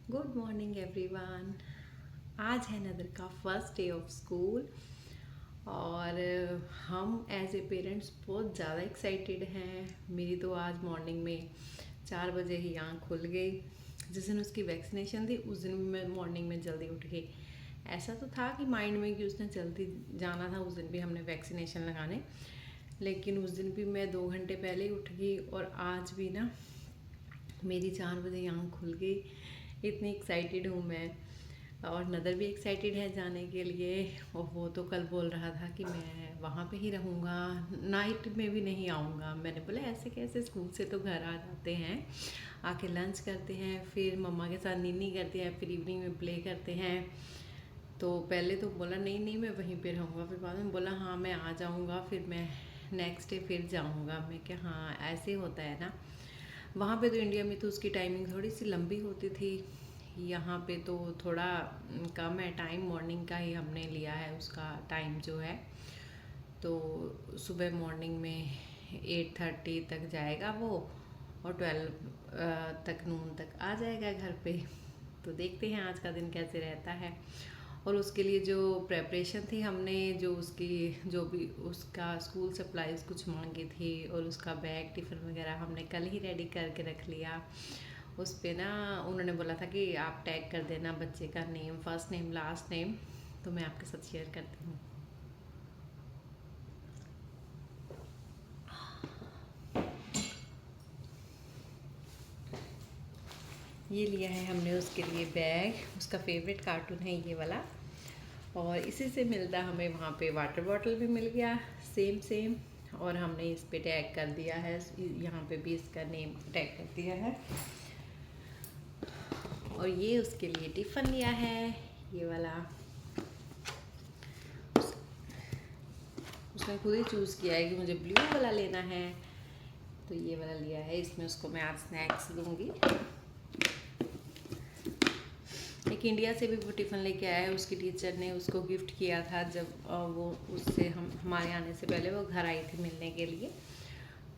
Good morning everyone. आज है नदर का फर्स्ट डे ऑफ स्कूल और हम एज ए पेरेंट्स बहुत ज़्यादा एक्साइटेड हैं। मेरी तो आज मॉर्निंग में 4 बजे ही आँख खुल गई। जिस दिन उसकी वैक्सीनेशन थी उस दिन भी मैं मॉर्निंग में जल्दी उठ गई। ऐसा तो था कि माइंड में कि उसने जल्दी जाना था, उस दिन भी हमने वैक्सीनेशन लगाने, लेकिन उस दिन भी मैं 2 घंटे पहले ही उठ गई। और आज भी ना मेरी 4 बजे आँख खुल गई। इतनी एक्साइटेड हूँ मैं, और नदर भी एक्साइटेड है जाने के लिए। और वो तो कल बोल रहा था कि मैं वहाँ पे ही रहूँगा, नाइट में भी नहीं आऊँगा। मैंने बोला ऐसे कैसे, स्कूल से तो घर आ जाते हैं, आके लंच करते हैं, फिर मम्मा के साथ नीनी करते हैं, फिर इवनिंग में प्ले करते हैं। तो पहले तो बोला नहीं नहीं मैं वहीं पे रहूँगा, फिर बाद में बोला हाँ मैं आ जाऊँगा, फिर मैं नेक्स्ट डे फिर जाऊँगा। मैं क्या, हाँ ऐसे होता है ना। वहाँ पे तो इंडिया में तो उसकी टाइमिंग थोड़ी सी लंबी होती थी, यहाँ पे तो थोड़ा कम है टाइम। मॉर्निंग का ही हमने लिया है उसका टाइम जो है। तो सुबह मॉर्निंग में 8:30 तक जाएगा वो, और 12 तक नून तक आ जाएगा घर पे। तो देखते हैं आज का दिन कैसे रहता है। और उसके लिए जो प्रेपरेशन थी हमने, जो उसकी जो भी उसका स्कूल सप्लाईज कुछ मांगी थी, और उसका बैग टिफ़िन वगैरह हमने कल ही रेडी करके रख लिया। उस पे ना उन्होंने बोला था कि आप टैग कर देना बच्चे का name, first name last name. तो मैं आपके साथ शेयर करती हूँ। ये लिया है हमने उसके लिए बैग, उसका फेवरेट कार्टून है ये वाला। और इसी से मिलता हमें वहाँ पे वाटर बॉटल भी मिल गया, सेम सेम। और हमने इस पे टैग कर दिया है, यहाँ पे भी इसका नेम टैग कर दिया है। और ये उसके लिए टिफ़िन लिया है, ये वाला। उसने खुद ही चूज़ किया है कि मुझे ब्लू वाला लेना है, तो ये वाला लिया है। इसमें उसको मैं आज स्नैक्स दूँगी। एक इंडिया से भी वो टिफ़िन लेके आया है, उसकी टीचर ने उसको गिफ्ट किया था जब वो उससे हम हमारे आने से पहले वो घर आई थी मिलने के लिए।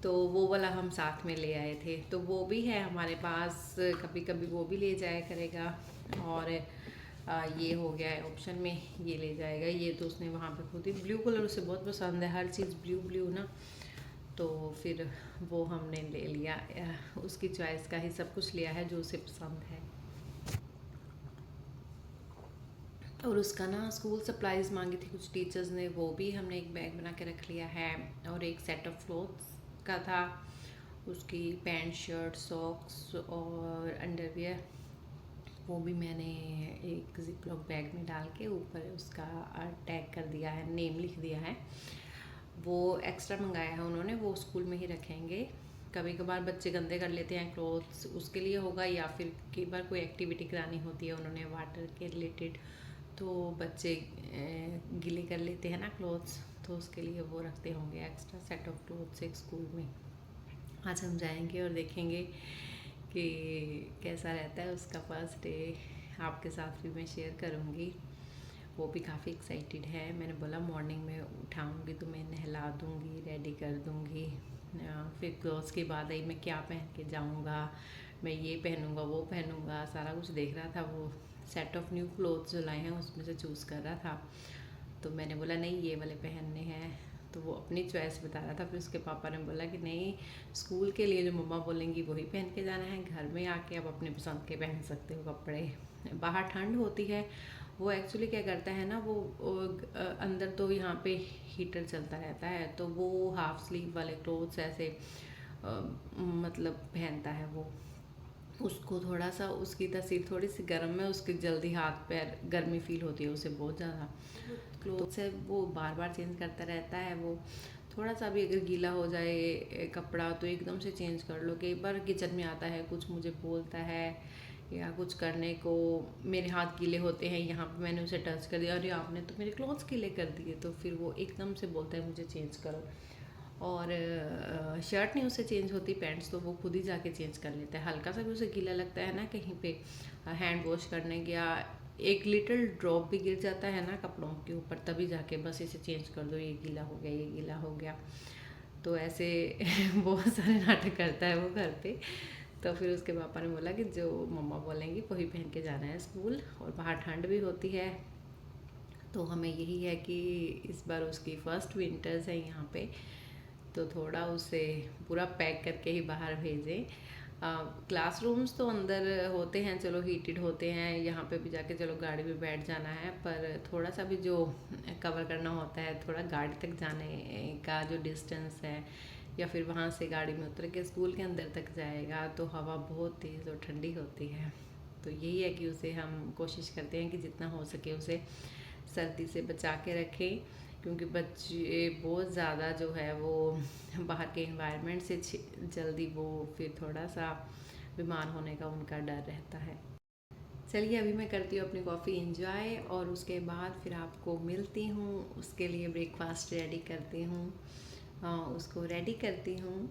तो वो वाला हम साथ में ले आए थे, तो वो भी है हमारे पास, कभी कभी वो भी ले जाया करेगा। और ये हो गया है ऑप्शन में, ये ले जाएगा। ये तो उसने वहाँ पे खुद ही, ब्लू कलर उसे बहुत पसंद है, हर चीज़ ब्लू ब्लू ना। तो फिर वो हमने ले लिया, उसकी चॉइस का ही सब कुछ लिया है जो उसे पसंद है। और उसका ना स्कूल सप्लाईज मांगी थी कुछ टीचर्स ने, वो भी हमने एक बैग बना के रख लिया है। और एक सेट ऑफ क्लोथ्स का था, उसकी पैंट शर्ट सॉक्स और अंडरवियर, वो भी मैंने एक जिप लॉक बैग में डाल के ऊपर उसका टैग कर दिया है, नेम लिख दिया है। वो एक्स्ट्रा मंगाया है उन्होंने, वो स्कूल में ही रखेंगे। कभी कभार बच्चे गंदे कर लेते हैं क्लोथ्स, उसके लिए होगा, या फिर कई बार कोई एक्टिविटी करानी होती है उन्होंने वाटर के रिलेटेड, तो बच्चे गीले कर लेते हैं ना क्लोथ्स, तो उसके लिए वो रखते होंगे एक्स्ट्रा सेट ऑफ क्लोथ्स एक स्कूल में। आज हम जाएंगे और देखेंगे कि कैसा रहता है उसका फर्स्ट डे। आपके साथ भी मैं शेयर करूँगी। वो भी काफ़ी एक्साइटेड है। मैंने बोला मॉर्निंग में उठाऊँगी तो मैं नहला दूँगी, रेडी कर दूँगी। फिर क्लोथ्स की बात आई, मैं क्या पहन के जाऊँगा, मैं ये पहनूँगा वो पहनूँगा, सारा कुछ देख रहा था। वो सेट ऑफ न्यू क्लोथ्स जो लाए हैं उसमें से चूज़ कर रहा था। तो मैंने बोला नहीं ये वाले पहनने हैं, तो वो अपनी चॉइस बता रहा था। फिर उसके पापा ने बोला कि नहीं, स्कूल के लिए जो मम्मा बोलेंगी वही पहन के जाना है, घर में आके आप अपने पसंद के पहन सकते हो कपड़े। बाहर ठंड होती है, वो एक्चुअली क्या करता है ना, वो अंदर तो यहाँ पे हीटर चलता रहता है, तो वो हाफ स्लीव वाले क्लोथ्स ऐसे मतलब पहनता है वो। उसको थोड़ा सा, उसकी तस्वीर थोड़ी सी गर्म है, उसके जल्दी हाथ पैर गर्मी फील होती है उसे बहुत ज़्यादा। क्लोथ्स है वो बार बार चेंज करता रहता है। वो थोड़ा सा भी अगर गीला हो जाए कपड़ा तो एकदम से चेंज कर लो। कई बार किचन में आता है, कुछ मुझे बोलता है या कुछ करने को, मेरे हाथ गीले होते हैं, यहाँ पे मैंने उसे टच कर दिया, अरे आपने तो मेरे क्लोथ्स गीले कर दिए, तो फिर वो एकदम से बोलता है मुझे चेंज करो। और शर्ट नहीं उससे चेंज होती, पैंट्स तो वो खुद ही जाके चेंज कर लेता है। हल्का सा भी उसे गीला लगता है ना, कहीं पे हैंड वॉश करने गया, एक लिटिल ड्रॉप भी गिर जाता है ना कपड़ों के ऊपर, तभी जाके बस इसे चेंज कर दो, ये गीला हो गया ये गीला हो गया। तो ऐसे बहुत सारे नाटक करता है वो घर पे। तो फिर उसके पापा ने बोला कि जो मम्मा बोलेंगी वही पहन के जाना है स्कूल, और बाहर ठंड भी होती है। तो हमें यही है कि इस बार उसकी फ़र्स्ट विंटर्स है यहाँ पे, तो थोड़ा उसे पूरा पैक करके ही बाहर भेजें। क्लासरूम्स तो अंदर होते हैं, चलो हीटेड होते हैं, यहाँ पे भी जाके चलो गाड़ी में बैठ जाना है, पर थोड़ा सा भी जो कवर करना होता है, थोड़ा गाड़ी तक जाने का जो डिस्टेंस है, या फिर वहाँ से गाड़ी में उतर के स्कूल के अंदर तक जाएगा, तो हवा बहुत तेज़ और ठंडी होती है। तो यही है कि उसे हम कोशिश करते हैं कि जितना हो सके उसे सर्दी से बचा के रखें, क्योंकि बच्चे बहुत ज़्यादा जो है वो बाहर के इन्वायरमेंट से जल्दी वो फिर थोड़ा सा बीमार होने का उनका डर रहता है। चलिए अभी मैं करती हूँ अपनी कॉफ़ी इंजॉय, और उसके बाद फिर आपको मिलती हूँ। उसके लिए ब्रेकफास्ट रेडी करती हूँ, उसको रेडी करती हूँ।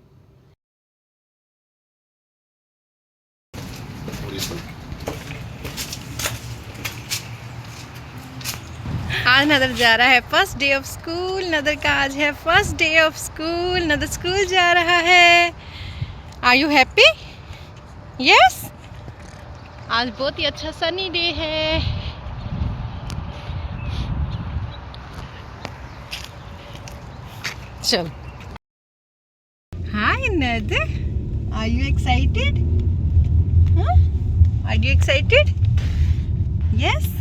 आज नदर जा रहा है फर्स्ट डे ऑफ स्कूल। नदर का आज है first day of school. Nadar school जा रहा है। Are you happy? यस। आज बहुत ही अच्छा सनी डे है। चल। Hi Nadar, are you excited? Are you excited? Yes.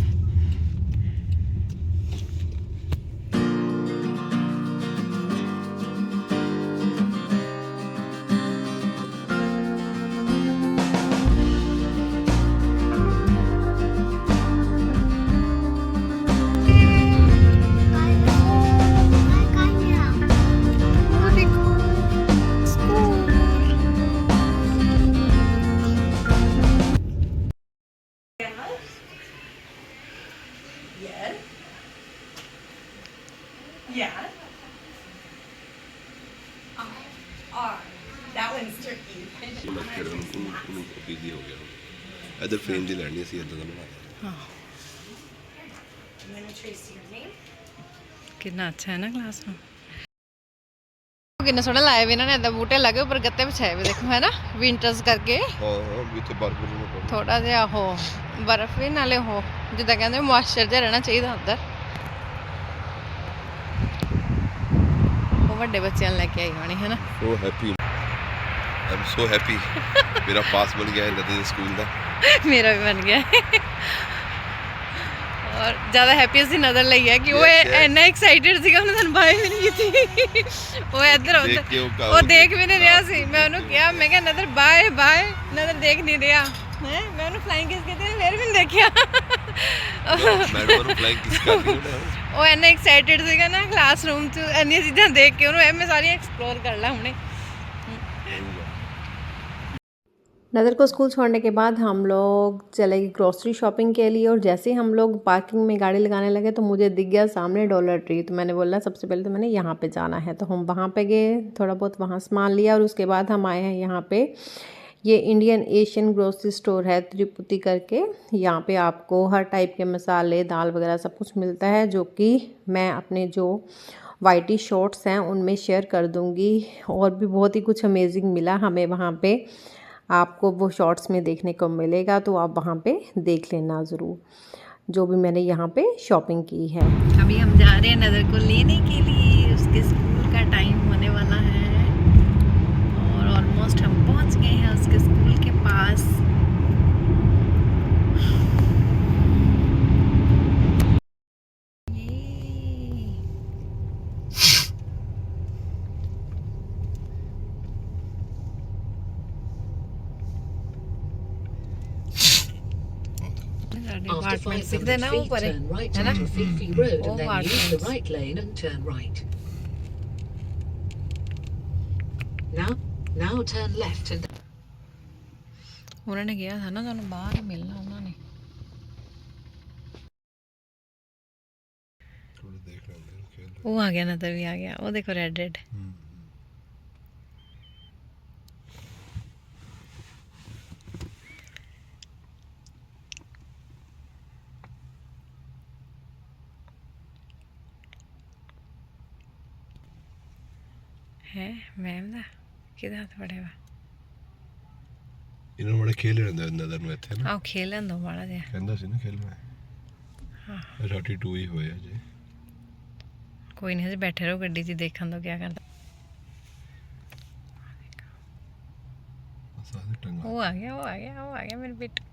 Yeah. R. That one's tricky. Busy हो गया इधर फ्रेम दी लैनी सी इधर बना। I'm gonna trace your name. कितना अच्छा है ना क्लासरूम। कितना सोहना लाए भी इन्होंने, बूटे लगे ऊपर गत्ते बिछाए हुए, देखो है ना, विंटर्स करके। हां भी तो बर्फ बुर्फ थोड़ा जिहा हो बर्फ भी नाले हो जिदा कहते मॉइस्चर जिहा रहना चाहिए अंदर। वो बड़े बच्चे लेके आई होनी है ना। So happy, I am so happy. मेरा पास बन गया है नदी स्कूल का। मेरा भी बन गया है। और ज़्यादा हैप्पी ਅਸੀਂ ਨਜ਼ਰ ਲਈ ਹੈ ਕਿ ਉਹ ਇੰਨਾ ਐਕਸਾਈਟਡ ਸੀਗਾ, ਉਹਨੇ ਸਾਨੂੰ ਬਾਏ ਵੀ ਨਹੀਂ ਕੀਤੀ। ਉਹ ਇੱਧਰ ਉੱਧਰ ਉਹ ਦੇਖ ਵੀ ਨਹੀਂ ਰਿਹਾ ਸੀ। ਮੈਂ ਉਹਨੂੰ ਕਿਹਾ, ਮੈਂ ਕਿਹਾ ਨਜ਼ਰ ਬਾਏ ਬਾਏ, ਨਜ਼ਰ ਦੇਖ ਨਹੀਂ ਰਿਹਾ ਹੈ। ਮੈਂ ਉਹਨੂੰ ਫਲਾਈਂਗ ਕਿਸ ਕੀਤੀ, ਫਿਰ ਵੀ ਨਹੀਂ ਦੇਖਿਆ। ਮੈਡਮ ਨੂੰ ਫਲਾਈਂਗ ਕਿਸ ਕਰਦੀ ਹੈ। ਉਹ ਇੰਨਾ ਐਕਸਾਈਟਡ ਸੀਗਾ ਨਾ ਕਲਾਸਰੂਮ 'ਚ, ਇੰਨੀਆਂ ਚੀਜ਼ਾਂ ਦੇਖ ਕੇ ਉਹਨੂੰ ਐ ਮੈਂ ਸਾਰੀਆਂ ਐਕਸਪਲੋਰ ਕਰ ਲਾ ਹੁਣੇ। नदर को स्कूल छोड़ने के बाद हम लोग चले गए ग्रोसरी शॉपिंग के लिए, और जैसे ही हम लोग पार्किंग में गाड़ी लगाने लगे तो मुझे दिख गया सामने डॉलर ट्री। तो मैंने बोला सबसे पहले तो मैंने यहाँ पे जाना है, तो हम वहाँ पे गए, थोड़ा बहुत वहाँ सामान लिया, और उसके बाद हम आए हैं यहाँ पे। ये इंडियन एशियन ग्रोसरी स्टोर है त्रिपुटी करके। यहाँ पे आपको हर टाइप के मसाले, दाल वगैरह सब कुछ मिलता है, जो कि मैं अपने जो वाइटी शॉर्ट्स हैं उनमें शेयर कर दूँगी। और भी बहुत ही कुछ अमेजिंग मिला हमें वहाँ पर, आपको वो शॉर्ट्स में देखने को मिलेगा, तो आप वहाँ पे देख लेना ज़रूर, जो भी मैंने यहाँ पे शॉपिंग की है। अभी हम जा रहे हैं नदर को लेने के लिए, उसके स्कूल का टाइम होने वाला है, और ऑलमोस्ट हम पहुँच गए हैं उसके स्कूल के पास। After 500 feet, turn right onto Fifi Road and then use the right lane and turn right. Now turn left and उन्होंने किया था ना दोनों बाहर मिलना उन्होंने। वो आ गया, नदर भी आ गया, वो देखो रेड रेड। है मैम दा कि हाथ पड़ेगा। ਇਹਨਾਂ ਬੜੇ ਖੇਲ ਰਹਿੰਦੇ ਨਦਰ ਨੂੰ ਇੱਥੇ ਨਾ ਆਹ ਖੇਲਣ ਦੋ ਮਾੜਾ ਜਿਹਾ। ਕਹਿੰਦਾ ਸੀ ਨਾ ਖੇਲਣਾ ਹਾਂ 32 ਹੀ ਹੋਇਆ ਜੇ ਕੋਈ ਨਹੀਂ, ਹਜੇ ਬੈਠੇ ਰਹੋ ਗੱਡੀ 'ਚ, ਦੇਖਣ ਦੋ ਕਿਆ ਕਰਦਾ। ਸਾਰੇ ਟੰਗਾ ਉਹ ਆ ਗਿਆ, ਉਹ ਆ ਗਿਆ, ਉਹ ਆ ਗਿਆ ਮੇਰੇ ਬੇਟਾ।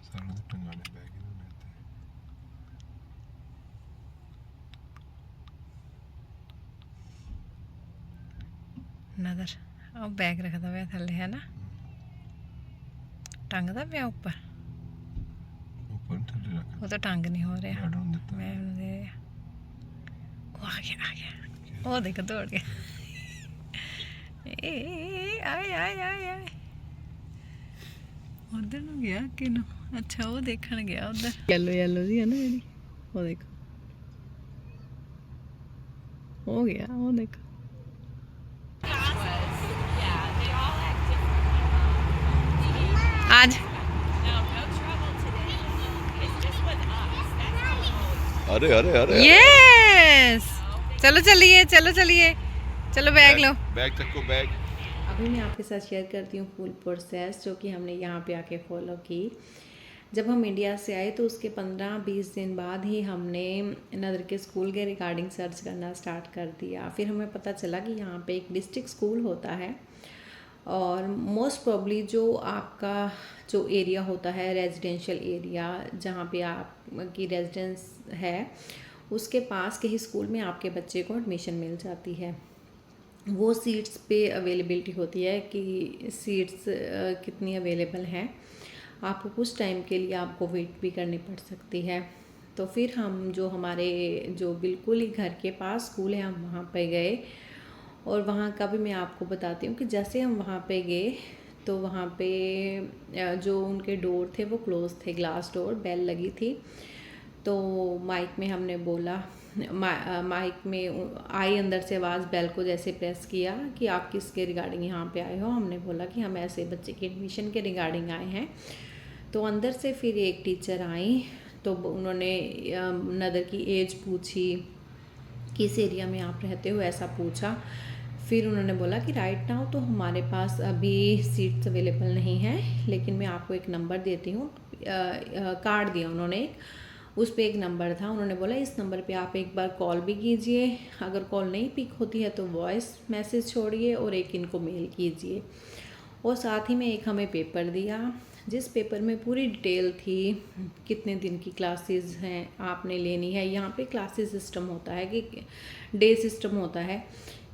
ਸਾਰੇ ਦੇ ਟੰਗਾਣੇ ਬੈਗ ਇਹਨਾਂ ਨੇ ਇੱਥੇ ਨਦਰ ਉਹ ਬੈਗ ਰੱਖਦਾ ਪਿਆ ਥੱਲੇ ਹੈ ਨਾ, ਟੰਗਦਾ ਪਿਆ ਉੱਪਰ। ਉੱਪਰ ਥੱਲੇ ਰੱਖ ਉਹ ਤਾਂ ਟੰਗ ਨਹੀਂ ਹੋ ਰਿਹਾ। ਆਰਡਰ ਦਿੱਤਾ ਮੈਂ ਉਹਨੂੰ ਦੇ ਰਿਹਾ। ਉਹ ਆ ਗਿਆ, ਆ ਗਿਆ, ਉਹ ਦੇਖ ਦੌੜ ਗਿਆ। ਏ ਆਏ ਆਏ ਆਏ ਆਏ, ਉਧਰ ਨੂੰ ਗਿਆ ਕਿ ਨੂੰ? ਅੱਛਾ ਉਹ ਦੇਖਣ ਗਿਆ ਉਧਰ। ਯੈਲੋ ਯੈਲੋ ਜੀ ਹੈ ਨਾ ਜਿਹੜੀ, ਉਹ ਦੇਖੋ ਹੋ ਗਿਆ, ਉਹ ਦੇਖੋ। आज अरे अरे अरे यस, चलो चलिए, चलो चलिए, चलो बैग लो। बैग चक्को बैग। अभी मैं आपके साथ शेयर करती हूँ फुल प्रोसेस जो कि हमने यहाँ पे आके फॉलो की। जब हम इंडिया से आए तो उसके 15-20 दिन बाद ही हमने नदर के स्कूल के रिगार्डिंग सर्च करना स्टार्ट कर दिया। फिर हमें पता चला कि यहाँ पे एक डिस्ट्रिक्ट स्कूल होता है और मोस्ट प्रॉब्ली जो आपका जो एरिया होता है रेजिडेंशियल एरिया जहाँ पे आपकी रेजिडेंस है उसके पास के ही स्कूल में आपके बच्चे को एडमिशन मिल जाती है। वो सीट्स पे अवेलेबिलिटी होती है कि सीट्स कितनी अवेलेबल हैं, आपको कुछ टाइम के लिए आपको वेट भी करनी पड़ सकती है। तो फिर हम जो हमारे जो बिल्कुल ही घर के पास स्कूल है हम वहाँ पे गए और वहाँ का भी मैं आपको बताती हूँ कि जैसे हम वहाँ पे गए तो वहाँ पे जो उनके डोर थे वो क्लोज थे, ग्लास डोर, बेल लगी थी। तो माइक में हमने बोला, माइक में आई अंदर से आवाज़, बेल को जैसे प्रेस किया कि आप किसके रिगार्डिंग यहाँ पे आए हो। हमने बोला कि हम ऐसे बच्चे के एडमिशन के रिगार्डिंग आए हैं। तो अंदर से फिर एक टीचर आई तो उन्होंने नदर की एज पूछी, किस एरिया में आप रहते हो ऐसा पूछा। फिर उन्होंने बोला कि राइट नाउ तो हमारे पास अभी सीट्स अवेलेबल नहीं हैं, लेकिन मैं आपको एक नंबर देती हूँ। कार्ड दिया उन्होंने एक, उस पर एक नंबर था। उन्होंने बोला इस नंबर पे आप एक बार कॉल भी कीजिए, अगर कॉल नहीं पिक होती है तो वॉइस मैसेज छोड़िए और एक इनको मेल कीजिए। और साथ ही में एक हमें पेपर दिया जिस पेपर में पूरी डिटेल थी, कितने दिन की क्लासेस हैं आपने लेनी है। यहाँ पे क्लासेस सिस्टम होता है कि डे सिस्टम होता है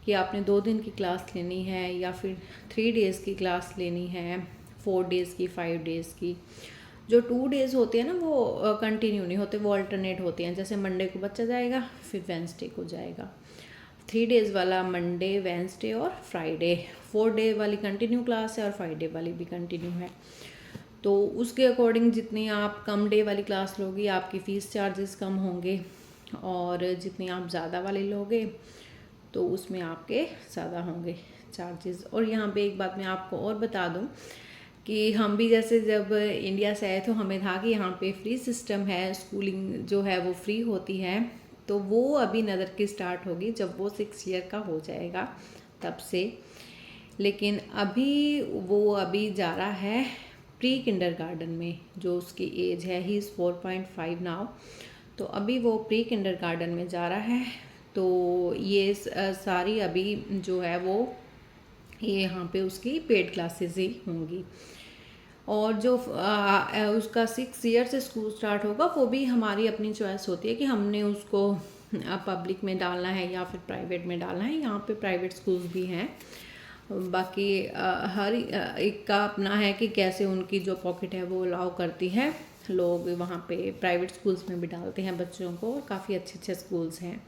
कि आपने 2 दिन की क्लास लेनी है या फिर 3 डेज़ की क्लास लेनी है, 4 डेज़ की, 5 डेज़ की। जो 2 डेज़ होते हैं ना वो कंटिन्यू नहीं होते, वो अल्टरनेट होते हैं। जैसे मंडे को बच्चा जाएगा फिर वेंसडे को जाएगा। 3 डेज़ वाला मंडे, वेंसडे और फ्राइडे। 4 डे वाली कंटिन्यू क्लास है और 5 डे वाली भी कंटिन्यू है। तो उसके अकॉर्डिंग जितनी आप कम डे वाली क्लास लोगे आपकी फ़ीस चार्जेस कम होंगे और जितनी आप ज़्यादा वाली लोगे तो उसमें आपके ज़्यादा होंगे चार्जेस। और यहाँ पे एक बात मैं आपको और बता दूँ कि हम भी जैसे जब इंडिया से आए तो हमें था कि यहाँ पे फ्री सिस्टम है, स्कूलिंग जो है वो फ्री होती है। तो वो अभी नदर की स्टार्ट होगी जब वो 6 ईयर का हो जाएगा तब से। लेकिन अभी वो अभी जा रहा है प्री किंडरगार्टन में, जो उसकी एज है, ही इज़ 4.5 नाउ। तो अभी वो प्री किंडरगार्टन में जा रहा है। तो ये सारी अभी जो है वो ये यहाँ पे उसकी पेड क्लासेस ही होंगी। और जो उसका 6 ईयर से स्कूल स्टार्ट होगा वो भी हमारी अपनी चॉइस होती है कि हमने उसको पब्लिक में डालना है या फिर प्राइवेट में डालना है। यहाँ पे प्राइवेट स्कूल्स भी हैं, बाकी हर एक का अपना है कि कैसे उनकी जो पॉकेट है वो अलाउ करती है। लोग वहाँ पे प्राइवेट स्कूल्स में भी डालते हैं बच्चों को, काफ़ी अच्छे अच्छे स्कूल्स हैं,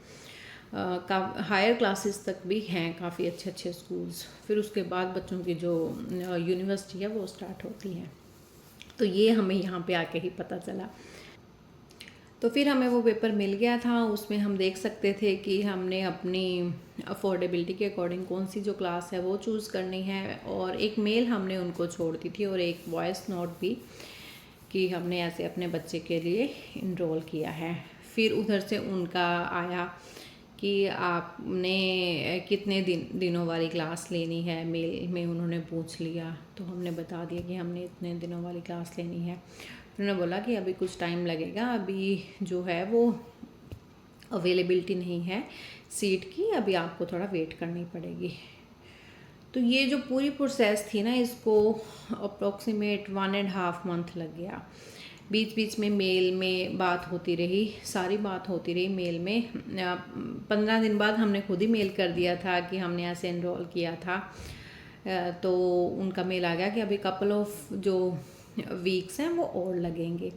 हायर क्लासेस तक भी हैं काफ़ी अच्छे अच्छे स्कूल्स। फिर उसके बाद बच्चों की जो यूनिवर्सिटी है वो स्टार्ट होती है। तो ये हमें यहाँ पे आके ही पता चला। तो फिर हमें वो पेपर मिल गया था, उसमें हम देख सकते थे कि हमने अपनी अफोर्डेबिलिटी के अकॉर्डिंग कौन सी जो क्लास है वो चूज़ करनी है। और एक मेल हमने उनको छोड़ दी थी और एक वॉइस नोट भी कि हमने ऐसे अपने बच्चे के लिए इनरोल किया है। फिर उधर से उनका आया कि आपने कितने दिनों वाली क्लास लेनी है। मेल में उन्होंने पूछ लिया तो हमने बता दिया कि हमने इतने दिनों वाली क्लास लेनी है। उन्होंने बोला कि अभी कुछ टाइम लगेगा, अभी जो है वो अवेलेबिलिटी नहीं है सीट की, अभी आपको थोड़ा वेट करनी पड़ेगी। तो ये जो पूरी प्रोसेस थी ना, इसको अप्रोक्सीमेट 1.5 मंथ लग गया। बीच बीच में मेल में बात होती रही, सारी बात होती रही मेल में। 15 दिन बाद हमने खुद ही मेल कर दिया था कि हमने ऐसे इनरोल किया था। तो उनका मेल आ गया कि अभी कपल ऑफ जो वीक्स हैं वो और लगेंगे।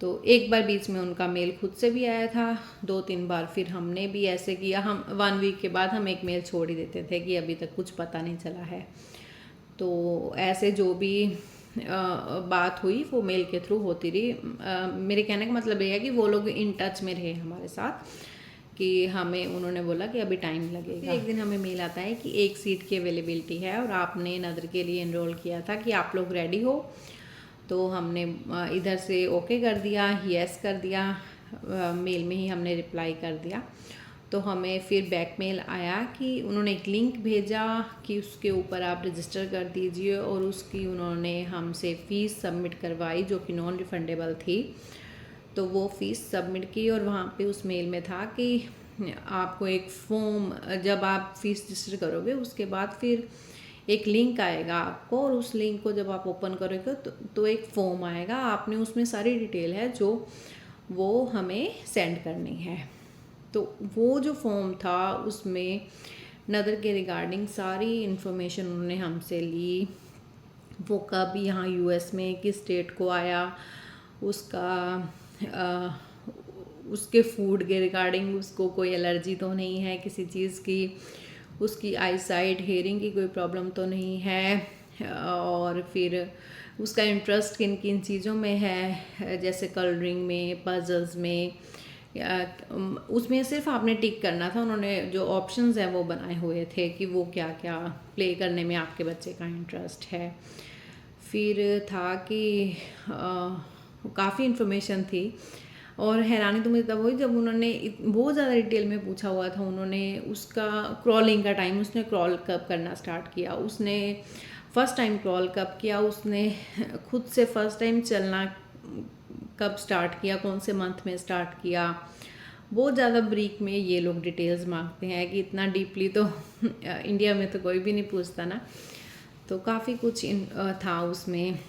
तो एक बार बीच में उनका मेल खुद से भी आया था, 2-3 बार फिर हमने भी ऐसे किया। हम 1 वीक के बाद हम एक मेल छोड़ ही देते थे कि अभी तक कुछ पता नहीं चला है। तो ऐसे जो भी बात हुई वो मेल के थ्रू होती रही। मेरे कहने का मतलब ये है कि वो लोग इन टच में रहे हमारे साथ, कि हमें उन्होंने बोला कि अभी टाइम लगेगा। एक दिन हमें मेल आता है कि एक सीट की अवेलेबिलिटी है और आपने नदर के लिए इनरोल किया था, कि आप लोग रेडी हो। तो हमने इधर से ओके कर दिया, यस कर दिया, मेल में ही हमने रिप्लाई कर दिया। तो हमें फिर बैक मेल आया कि उन्होंने एक लिंक भेजा कि उसके ऊपर आप रजिस्टर कर दीजिए, और उसकी उन्होंने हमसे फ़ीस सबमिट करवाई जो कि नॉन रिफंडेबल थी। तो वो फ़ीस सबमिट की, और वहाँ पे उस मेल में था कि आपको एक फॉर्म, जब आप फ़ीस रजिस्टर करोगे उसके बाद फिर एक लिंक आएगा आपको, और उस लिंक को जब आप ओपन करोगे तो एक फॉर्म आएगा, आपने उसमें सारी डिटेल है जो वो हमें सेंड करनी है। तो वो जो फॉर्म था उसमें नदर के रिगार्डिंग सारी इन्फॉर्मेशन उन्होंने हमसे ली। वो कब यहाँ यूएस में किस स्टेट को आया, उसके फूड के रिगार्डिंग उसको कोई एलर्जी तो नहीं है किसी चीज़ की, उसकी आई साइट हेयरिंग की कोई प्रॉब्लम तो नहीं है, और फिर उसका इंटरेस्ट किन किन चीज़ों में है, जैसे कलरिंग में, पजल्स में, उसमें सिर्फ आपने टिक करना था। उन्होंने जो ऑप्शंस हैं वो बनाए हुए थे कि वो क्या क्या प्ले करने में आपके बच्चे का इंटरेस्ट है। फिर था कि काफ़ी इन्फॉर्मेशन थी, और हैरानी तो मुझे तब हुई जब उन्होंने बहुत ज़्यादा डिटेल में पूछा हुआ था। उन्होंने उसका क्रॉलिंग का टाइम, उसने क्रॉल कब करना स्टार्ट किया, उसने फ़र्स्ट टाइम क्रॉल कब किया, उसने खुद से फ़र्स्ट टाइम चलना कब स्टार्ट किया, कौन से मंथ में स्टार्ट किया। बहुत ज़्यादा ब्रीक में ये लोग डिटेल्स मांगते हैं कि इतना डीपली तो इंडिया में तो कोई भी नहीं पूछता ना। तो काफ़ी कुछ था उसमें।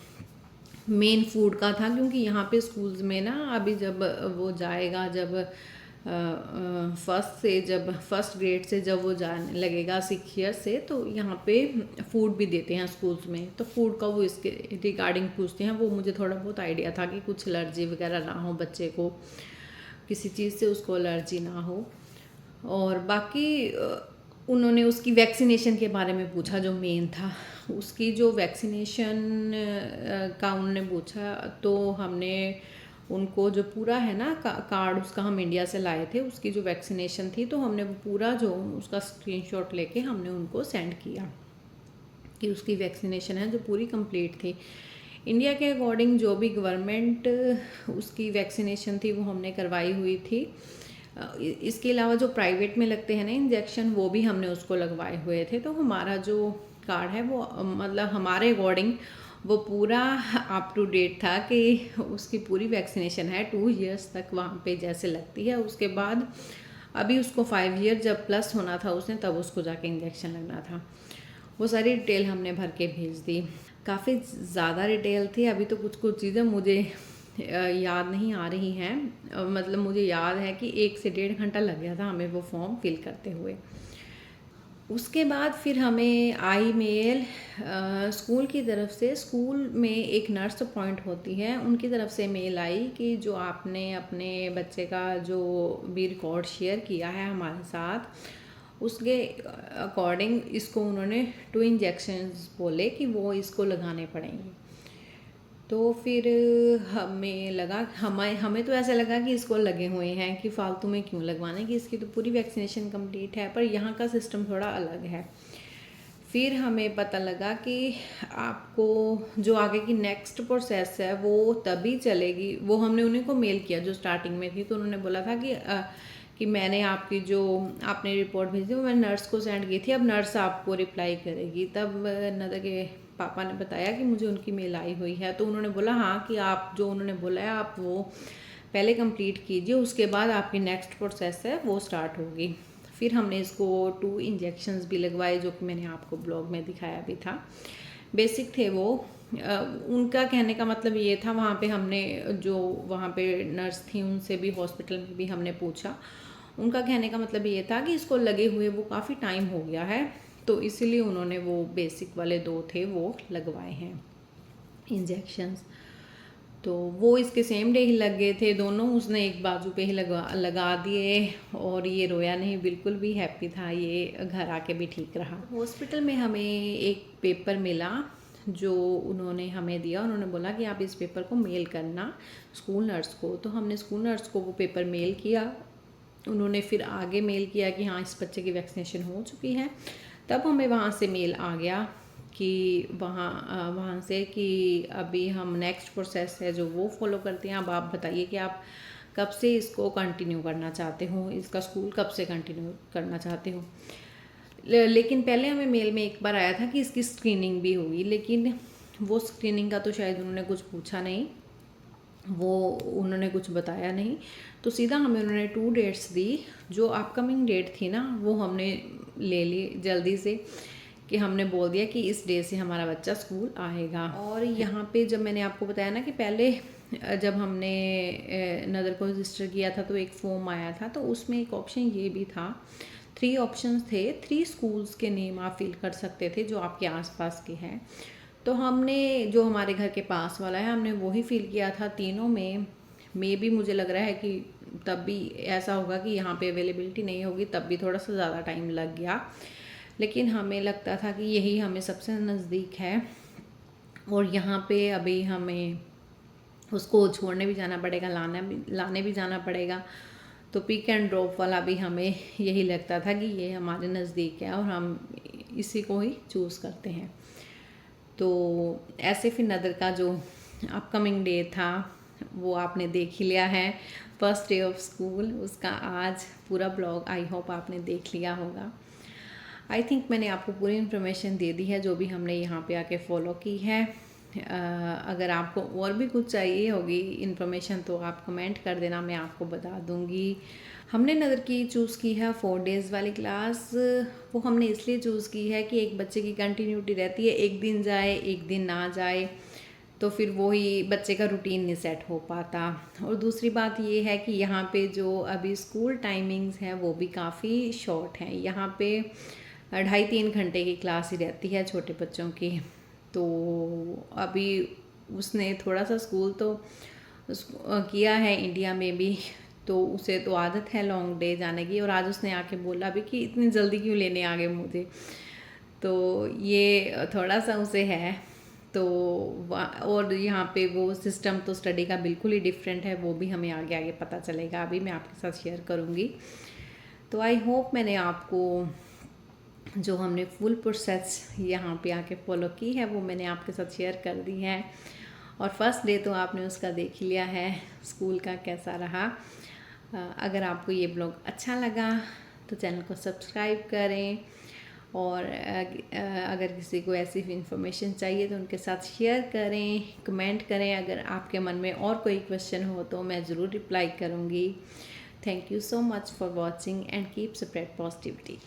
मेन फूड का था, क्योंकि यहाँ पे स्कूल्स में ना अभी जब वो जाएगा, जब फर्स्ट ग्रेड से जब वो जाने लगेगा 6 ईयर से, तो यहाँ पे फूड भी देते हैं स्कूल्स में। तो फूड का वो इसके रिगार्डिंग पूछते हैं। वो मुझे थोड़ा बहुत आइडिया था कि कुछ एलर्जी वगैरह ना हो, बच्चे को किसी चीज़ से उसको एलर्जी ना हो। और बाकी उन्होंने उसकी वैक्सीनेशन के बारे में पूछा जो मेन था। उसकी जो वैक्सीनेशन का उन्होंने पूछा, तो हमने उनको जो पूरा है ना कार्ड उसका हम इंडिया से लाए थे, उसकी जो वैक्सीनेशन थी, तो हमने वो पूरा जो उसका स्क्रीनशॉट लेके हमने उनको सेंड किया कि उसकी वैक्सीनेशन है जो पूरी कंप्लीट थी। इंडिया के अकॉर्डिंग जो भी गवर्नमेंट उसकी वैक्सीनेशन थी वो हमने करवाई हुई थी। इसके अलावा जो प्राइवेट में लगते हैं ना इंजेक्शन, वो भी हमने उसको लगवाए हुए थे। तो हमारा जो कार्ड है वो मतलब हमारे अकॉर्डिंग वो पूरा अप टू डेट था कि उसकी पूरी वैक्सीनेशन है 2 इयर्स तक वहाँ पे जैसे लगती है। उसके बाद अभी उसको 5 ईयर जब प्लस होना था उसने, तब उसको जाके इंजेक्शन लगना था। वो सारी डिटेल हमने भर के भेज दी। काफ़ी ज़्यादा डिटेल थी। अभी तो कुछ कुछ चीज़ें मुझे याद नहीं आ रही हैं। मतलब मुझे याद है कि 1 से 1.5 घंटा लग गया था हमें वो फॉर्म फिल करते हुए। उसके बाद फिर हमें आई मेल स्कूल की तरफ से। स्कूल में एक नर्स अपॉइंट होती है, उनकी तरफ से मेल आई कि जो आपने अपने बच्चे का जो भी रिकॉर्ड शेयर किया है हमारे साथ, उसके अकॉर्डिंग इसको उन्होंने 2 इंजेक्शंस बोले कि वो इसको लगाने पड़ेंगे। तो फिर हमें तो ऐसा लगा कि इसको लगे हुए हैं कि फालतू में क्यों लगवाने, कि इसकी तो पूरी वैक्सीनेशन कंप्लीट है। पर यहाँ का सिस्टम थोड़ा अलग है। फिर हमें पता लगा कि आपको जो आगे की नेक्स्ट प्रोसेस है वो तभी चलेगी। वो हमने उन्हीं को मेल किया जो स्टार्टिंग में थी। तो उन्होंने बोला था कि मैंने आपकी जो आपने रिपोर्ट भेजी वो मैंने नर्स को सेंड की थी, अब नर्स आपको रिप्लाई करेगी। तब नदर के पापा ने बताया कि मुझे उनकी मेल आई हुई है, तो उन्होंने बोला हाँ कि आप जो उन्होंने बोला है आप वो पहले कंप्लीट कीजिए, उसके बाद आपकी नेक्स्ट प्रोसेस है वो स्टार्ट होगी। फिर हमने इसको 2 इंजेक्शंस भी लगवाए, जो कि मैंने आपको ब्लॉग में दिखाया भी था। बेसिक थे वो। उनका कहने का मतलब ये था, वहाँ पे हमने जो वहाँ पे नर्स थी उनसे भी, हॉस्पिटल में भी हमने पूछा, उनका कहने का मतलब ये था कि इसको लगे हुए वो काफ़ी टाइम हो गया है, तो इसीलिए उन्होंने वो बेसिक वाले 2 थे वो लगवाए हैं इंजेक्शंस। तो वो इसके सेम डे ही लग गए थे दोनों, उसने एक बाजू पे ही लगा दिए और ये रोया नहीं, बिल्कुल भी हैप्पी था, ये घर आके भी ठीक रहा। हॉस्पिटल में हमें एक पेपर मिला जो उन्होंने हमें दिया, उन्होंने बोला कि आप इस पेपर को मेल करना स्कूल नर्स को। तो हमने स्कूल नर्स को वो पेपर मेल किया, उन्होंने फिर आगे मेल किया कि हाँ इस बच्चे की वैक्सीनेशन हो चुकी है। तब हमें वहाँ से मेल आ गया कि वहाँ से कि अभी हम नेक्स्ट प्रोसेस है जो वो फॉलो करते हैं। अब आप बताइए कि आप कब से इसको कंटिन्यू करना चाहते हो, इसका स्कूल कब से कंटिन्यू करना चाहते हो। लेकिन पहले हमें मेल में एक बार आया था कि इसकी स्क्रीनिंग भी होगी, लेकिन वो स्क्रीनिंग का तो शायद उन्होंने कुछ पूछा नहीं, वो उन्होंने कुछ बताया नहीं, तो सीधा हमें उन्होंने 2 डेट्स दी। जो अपकमिंग डेट थी ना वो हमने ले ली जल्दी से, कि हमने बोल दिया कि इस डे से हमारा बच्चा स्कूल आएगा। और यहाँ पे जब मैंने आपको बताया ना कि पहले जब हमने नदर को रजिस्टर किया था तो एक फॉर्म आया था, तो उसमें एक ऑप्शन ये भी था, 3 ऑप्शंस थे, 3 स्कूल्स के नेम आप फिल कर सकते थे जो आपके आसपास के हैं। तो हमने जो हमारे घर के पास वाला है हमने वही फिल किया था। तीनों में भी मुझे लग रहा है कि तब भी ऐसा होगा कि यहाँ पे अवेलेबिलिटी नहीं होगी, तब भी थोड़ा सा ज़्यादा टाइम लग गया, लेकिन हमें लगता था कि यही हमें सबसे नज़दीक है और यहाँ पे अभी हमें उसको छोड़ने भी जाना पड़ेगा, लाने भी जाना पड़ेगा। तो पिक एंड ड्रॉप वाला भी हमें यही लगता था कि ये हमारे नज़दीक है और हम इसी को ही चूज़ करते हैं। तो ऐसे फिर नदर का जो अपकमिंग डे था वो आपने देख ही लिया है, फर्स्ट डे ऑफ स्कूल, उसका आज पूरा ब्लॉग आई होप आपने देख लिया होगा। आई थिंक मैंने आपको पूरी इन्फॉर्मेशन दे दी है जो भी हमने यहाँ पे आके फॉलो की है। अगर आपको और भी कुछ चाहिए होगी इन्फॉर्मेशन तो आप कमेंट कर देना, मैं आपको बता दूँगी। हमने नदर की चूज़ की है 4 डेज़ वाली क्लास। वो हमने इसलिए चूज़ की है कि एक बच्चे की कंटिन्यूटी रहती है, एक दिन जाए एक दिन ना जाए तो फिर वही बच्चे का रूटीन नहीं सेट हो पाता। और दूसरी बात ये है कि यहाँ पे जो अभी स्कूल टाइमिंग्स हैं वो भी काफ़ी शॉर्ट हैं। यहाँ पे 2.5-3 घंटे की क्लास ही रहती है छोटे बच्चों की। तो अभी उसने थोड़ा सा स्कूल तो किया है इंडिया में भी, तो उसे तो आदत है लॉन्ग डे जाने की, और आज उसने आके बोला भी कि इतनी जल्दी क्यों लेने आ गए मुझे, तो ये थोड़ा सा उसे है। तो और यहाँ पे वो सिस्टम तो स्टडी का बिल्कुल ही डिफरेंट है, वो भी हमें आगे आगे पता चलेगा, अभी मैं आपके साथ शेयर करूँगी। तो आई होप मैंने आपको जो हमने फुल प्रोसेस यहाँ पे आके फॉलो की है वो मैंने आपके साथ शेयर कर दी है। और फर्स्ट डे तो आपने उसका देख ही लिया है स्कूल का कैसा रहा। अगर आपको ये ब्लॉग अच्छा लगा तो चैनल को सब्सक्राइब करें, और अगर किसी को ऐसी इन्फॉर्मेशन चाहिए तो उनके साथ शेयर करें, कमेंट करें। अगर आपके मन में और कोई क्वेश्चन हो तो मैं ज़रूर रिप्लाई करूँगी। Thank you so much for watching and keep spread positivity.